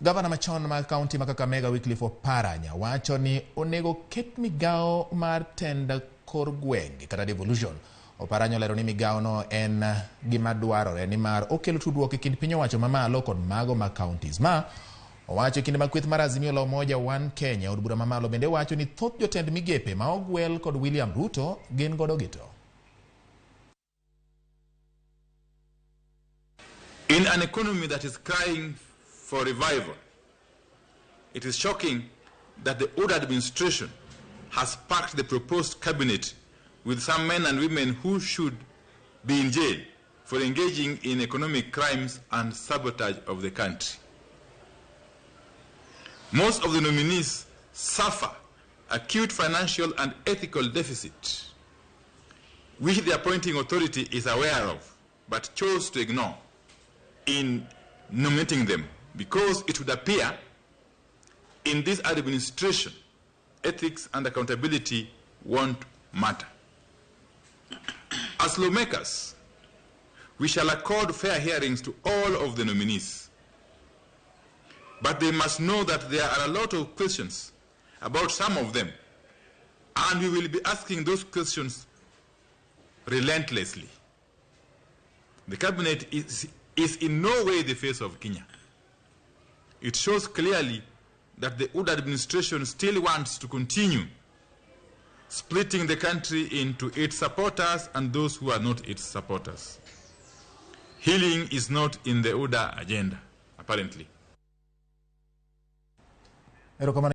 Gavana machon ma kaunti ma Kakamega Wycliffe Oparanya wacho ni onego ket migao mar tend kor gwenge kata devolution. Oparanya olero ni migao no en gima dwarore ni mar okelo tudruok e kind piny owacho mamalo kod mago ma counties. Ma owacho kinde makweth mar Azimio la Umoja One Kenya od bura mamalo bende wacho ni thoth jotend migepe ma ogwel kod William Ruto gin godo gito. In an economy that is crying for revival, it is shocking that the old administration has packed the proposed cabinet with some men and women who should be in jail for engaging in economic crimes and sabotage of the country. Most of the nominees suffer acute financial and ethical deficit, which the appointing authority is aware of, but chose to ignore in nominating them, because it would appear in this administration, ethics and accountability won't matter. As lawmakers, we shall accord fair hearings to all of the nominees. But they must know that there are a lot of questions about some of them, and we will be asking those questions relentlessly. The cabinet is in no way the face of Kenya. It shows clearly that the Old administration still wants to continue splitting the country into its supporters and those who are not its supporters. Healing is not in the Oda agenda, apparently.